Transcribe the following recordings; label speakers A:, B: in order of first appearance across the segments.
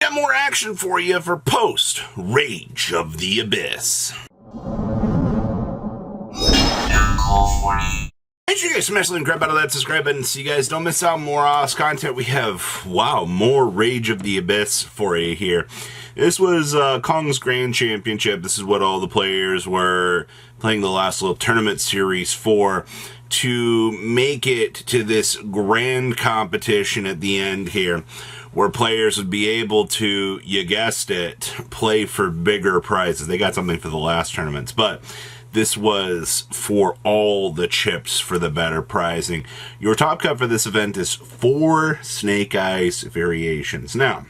A: Got more action for you for post Rage of the Abyss. Make sure you guys smash the link, grab out of that subscribe button so you guys don't miss out more awesome content. We have, wow, more Rage of the Abyss for you here. This was Kong's Grand Championship. This is what all the players were playing the last little tournament series for, to make it to this grand competition at the end here, where players would be able to, you guessed it, play for bigger prizes. They got something for the last tournaments, but this was for all the chips for the better prizing. Your top cut for this event is 4 Snake Eyes variations. Now,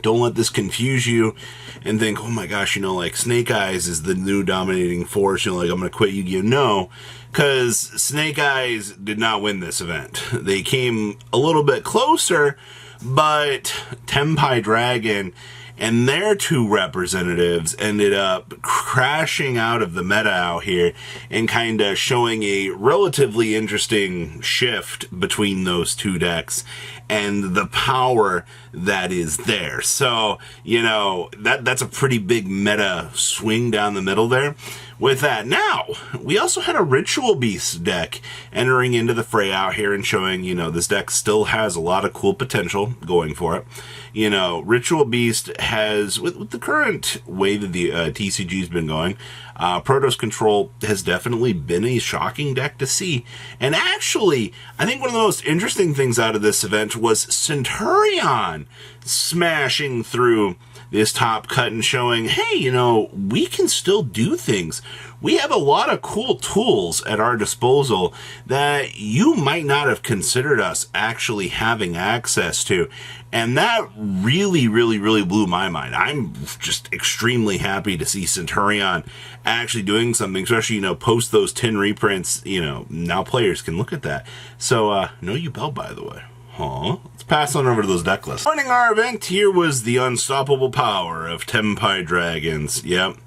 A: don't let this confuse you and think, oh my gosh, you know, like Snake Eyes is the new dominating force, you know, like I'm going to quit Yu-Gi-Oh! No, because Snake Eyes did not win this event. They came a little bit closer, but Tenpai Dragon and their 2 representatives ended up crashing out of the meta out here and kind of showing a relatively interesting shift between those 2 decks and the power that is there. So, you know, that's a pretty big meta swing down the middle there. With that, now, we also had a Ritual Beast deck entering into the fray out here and showing, you know, this deck still has a lot of cool potential going for it. You know, Ritual Beast has, with the current way that the TCG's been going, Protoss Control has definitely been a shocking deck to see. And actually, I think one of the most interesting things out of this event was Centurion smashing through this top cut and showing, hey, you know, we can still do things. We have a lot of cool tools at our disposal that you might not have considered us actually having access to. And that really, really, really blew my mind. I'm just extremely happy to see Centurion actually doing something, especially, you know, post those 10 reprints, you know, now players can look at that. So, no you bell, by the way. Huh? Let's pass on over to those deck lists. Joining our event here was the unstoppable power of Tenpai Dragons. Yep,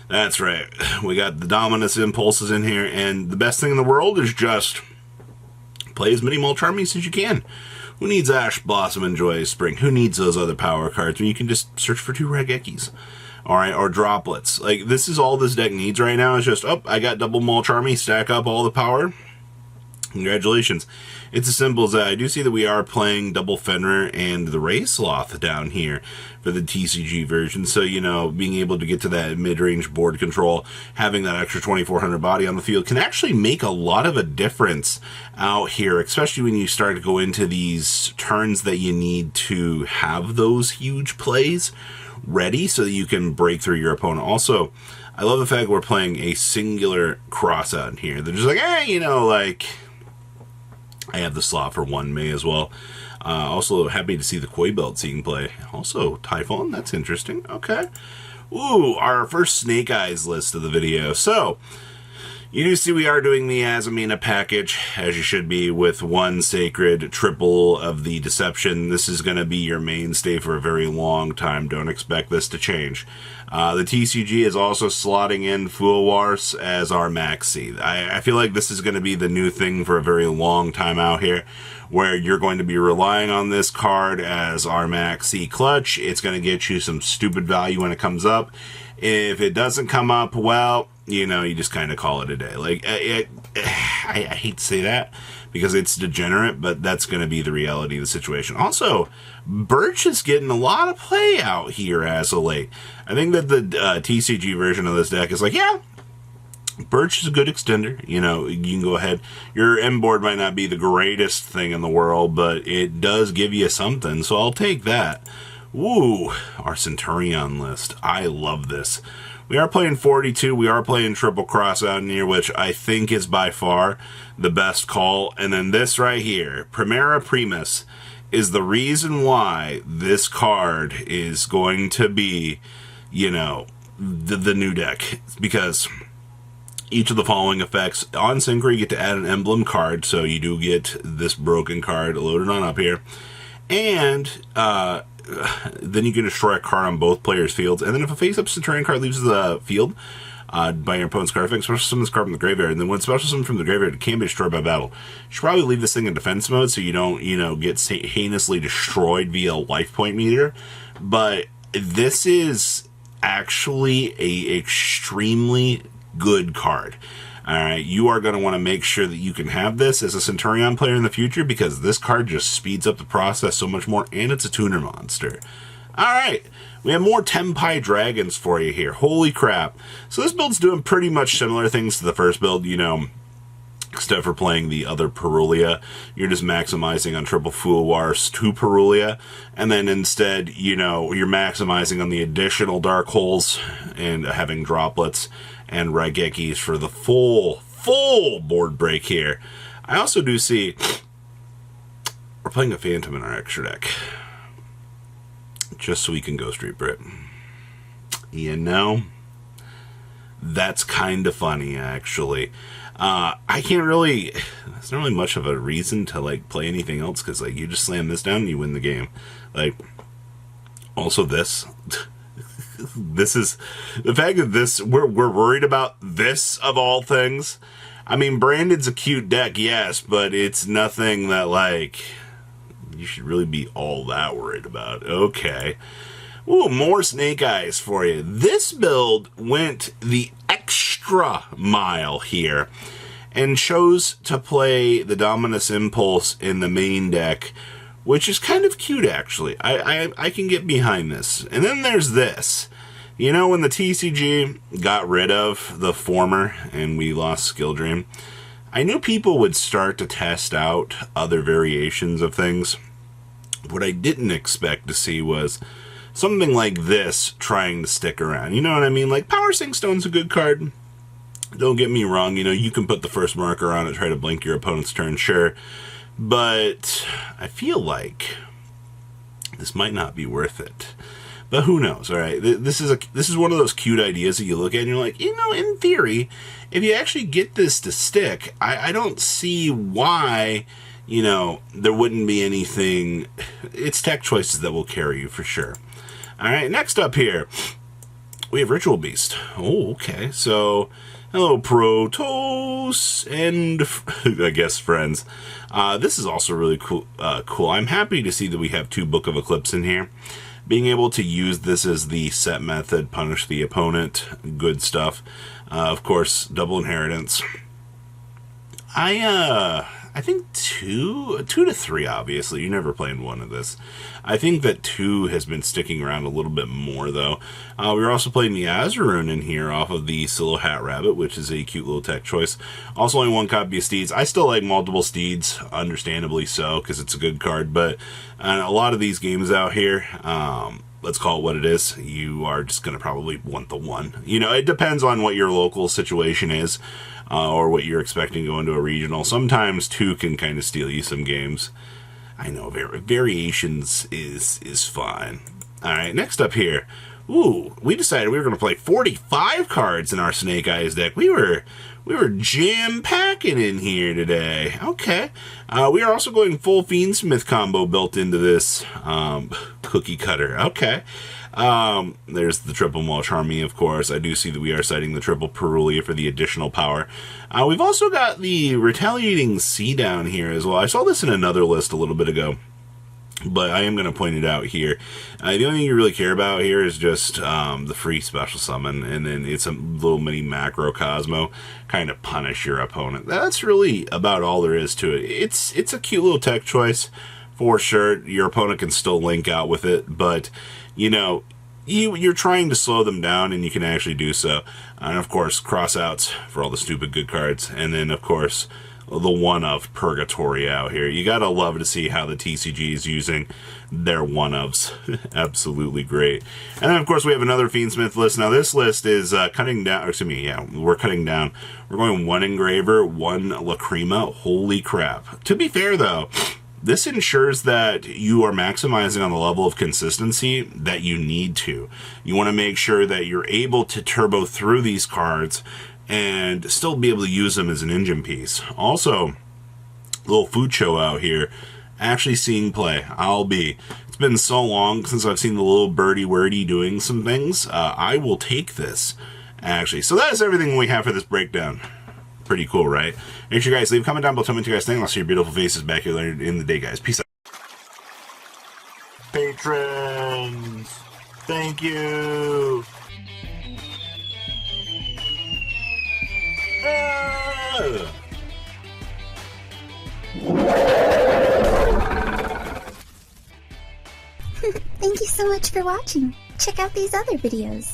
A: that's right. We got the Dominus Impulses in here, and the best thing in the world is just play as many Mulch Armies as you can. Who needs Ash Blossom and Joyous Spring? Who needs those other power cards when you can just search for 2 Regekis? Alright, or Droplets. Like, this is all this deck needs right now. Is just, oh, I got double Mulch Army, stack up all the power. Congratulations. It's as simple as that. I do see that we are playing double Fenrir and the Ray Sloth down here for the TCG version. So, you know, being able to get to that mid-range board control, having that extra 2400 body on the field can actually make a lot of a difference out here, especially when you start to go into these turns that you need to have those huge plays ready so that you can break through your opponent. Also, I love the fact we're playing a singular cross out in here. They're just like, hey, you know, like, I have the slot for 1 May as well. Also happy to see the Koi Belt seeing play. Also, Typhon, that's interesting. Okay. Ooh, our first Snake Eyes list of the video. So, you do see we are doing the Azamina package, as you should be, with 1 Sacred, triple of the Deception. This is going to be your mainstay for a very long time. Don't expect this to change. The TCG is also slotting in Fool Wars as our maxi. I feel like this is going to be the new thing for a very long time out here, where you're going to be relying on this card as our maxi clutch. It's going to get you some stupid value when it comes up. If it doesn't come up, well, you know, you just kind of call it a day. Like, I hate to say that because it's degenerate, but that's going to be the reality of the situation. Also, Birch is getting a lot of play out here as of late. I think that the TCG version of this deck is like, yeah, Birch is a good extender. You know, you can go ahead. Your M board might not be the greatest thing in the world, but it does give you something, so I'll take that. Ooh, our Centurion list. I love this. We are playing 42. We are playing Triple Cross out in here, which I think is by far the best call. And then this right here, Primera Primus, is the reason why this card is going to be, you know, the new deck. Because each of the following effects, on Synchro, you get to add an emblem card. So you do get this broken card loaded on up here. And, then you can destroy a card on both players' fields. And then if a face-up Centurion card leaves the field, by your opponent's card effect. Special summon this card from the graveyard, and then when special summon from the graveyard, it can be destroyed by battle. You should probably leave this thing in defense mode so you don't, get heinously destroyed via life point meter. But this is actually a extremely good card. Alright, you are going to want to make sure that you can have this as a Centurion player in the future, because this card just speeds up the process so much more, and it's a tuner monster. Alright, we have more Tempai Dragons for you here. Holy crap. So this build's doing pretty much similar things to the first build, except for playing the other Perulia. You're just maximizing on triple Fuawars to Perulia, and then instead, you're maximizing on the additional Dark Holes and having droplets and Raigekis for the full board break here. I also do see we're playing a Phantom in our extra deck, just so we can go Street Brit. That's kind of funny, actually. I can't really, there's not really much of a reason to, play anything else, because, you just slam this down and you win the game. Also this. This is, the fact that this, we're worried about this, of all things. I mean, Brandon's a cute deck, yes, but it's nothing that, you should really be all that worried about. Okay. Ooh, more Snake Eyes for you. This build went the extra mile here and chose to play the Dominus Impulse in the main deck, which is kind of cute, actually. I can get behind this. And then there's this. When the TCG got rid of the former and we lost Skill Dream, I knew people would start to test out other variations of things. What I didn't expect to see was something like this trying to stick around. You know what I mean? Power Sink Stone's a good card. Don't get me wrong, you can put the first marker on it, try to blink your opponent's turn, sure. But I feel like this might not be worth it. But who knows, alright? This is one of those cute ideas that you look at and you're like, in theory, if you actually get this to stick, I don't see why, there wouldn't be anything. It's tech choices that will carry you for sure. Alright, next up here, we have Ritual Beast. Oh, okay. So, hello, Protoss, and I guess friends. This is also really cool. I'm happy to see that we have 2 Book of Eclipse in here. Being able to use this as the set method, punish the opponent, good stuff. Of course, double inheritance. I think 2 to 3, obviously. You're never playing 1 of this. I think that 2 has been sticking around a little bit more, though. We're also playing the Azaroon in here off of the Silo Hat Rabbit, which is a cute little tech choice. Also only 1 copy of Steeds. I still like multiple Steeds, understandably so, because it's a good card, but a lot of these games out here, let's call it what it is, you are just going to probably want the 1. It depends on what your local situation is. Or what you're expecting to go into a regional. Sometimes 2 can kind of steal you some games. I know, variations is fine. Alright, next up here. Ooh, we decided we were going to play 45 cards in our Snake Eyes deck. We were jam-packing in here today. Okay. We are also going full Fiendsmith combo built into this cookie cutter. Okay. There's the triple Mulch Army, of course. I do see that we are citing the triple Perulia for the additional power. We've also got the Retaliating Sea down here as well. I saw this in another list a little bit ago, but I am going to point it out here. The only thing you really care about here is just the free special summon, and then it's a little mini macro Cosmo, kind of punish your opponent. That's really about all there is to it. It's a cute little tech choice, for sure. Your opponent can still link out with it, but you're trying to slow them down, and you can actually do so. And of course, crossouts for all the stupid good cards, and then of course the one of Purgatory out here. You gotta love to see how the TCG is using their one-ofs. Absolutely great. And then of course we have another Fiendsmith list. Now this list is cutting down, or excuse me, yeah, we're cutting down. We're going 1 Engraver, 1 Lacrima. Holy crap. To be fair though, this ensures that you are maximizing on the level of consistency that you need to. You want to make sure that you're able to turbo through these cards and still be able to use them as an engine piece. Also, little food show out here, actually seeing play. It's been so long since I've seen the little birdie wordy doing some things. I will take this actually. So that is everything we have for this breakdown. Pretty cool, right? Make sure you guys leave a comment down below. Tell me what you guys think. I'll see your beautiful faces back here later in the day, guys. Peace out. Patrons, thank you.
B: Thank you so much for watching. Check out these other videos.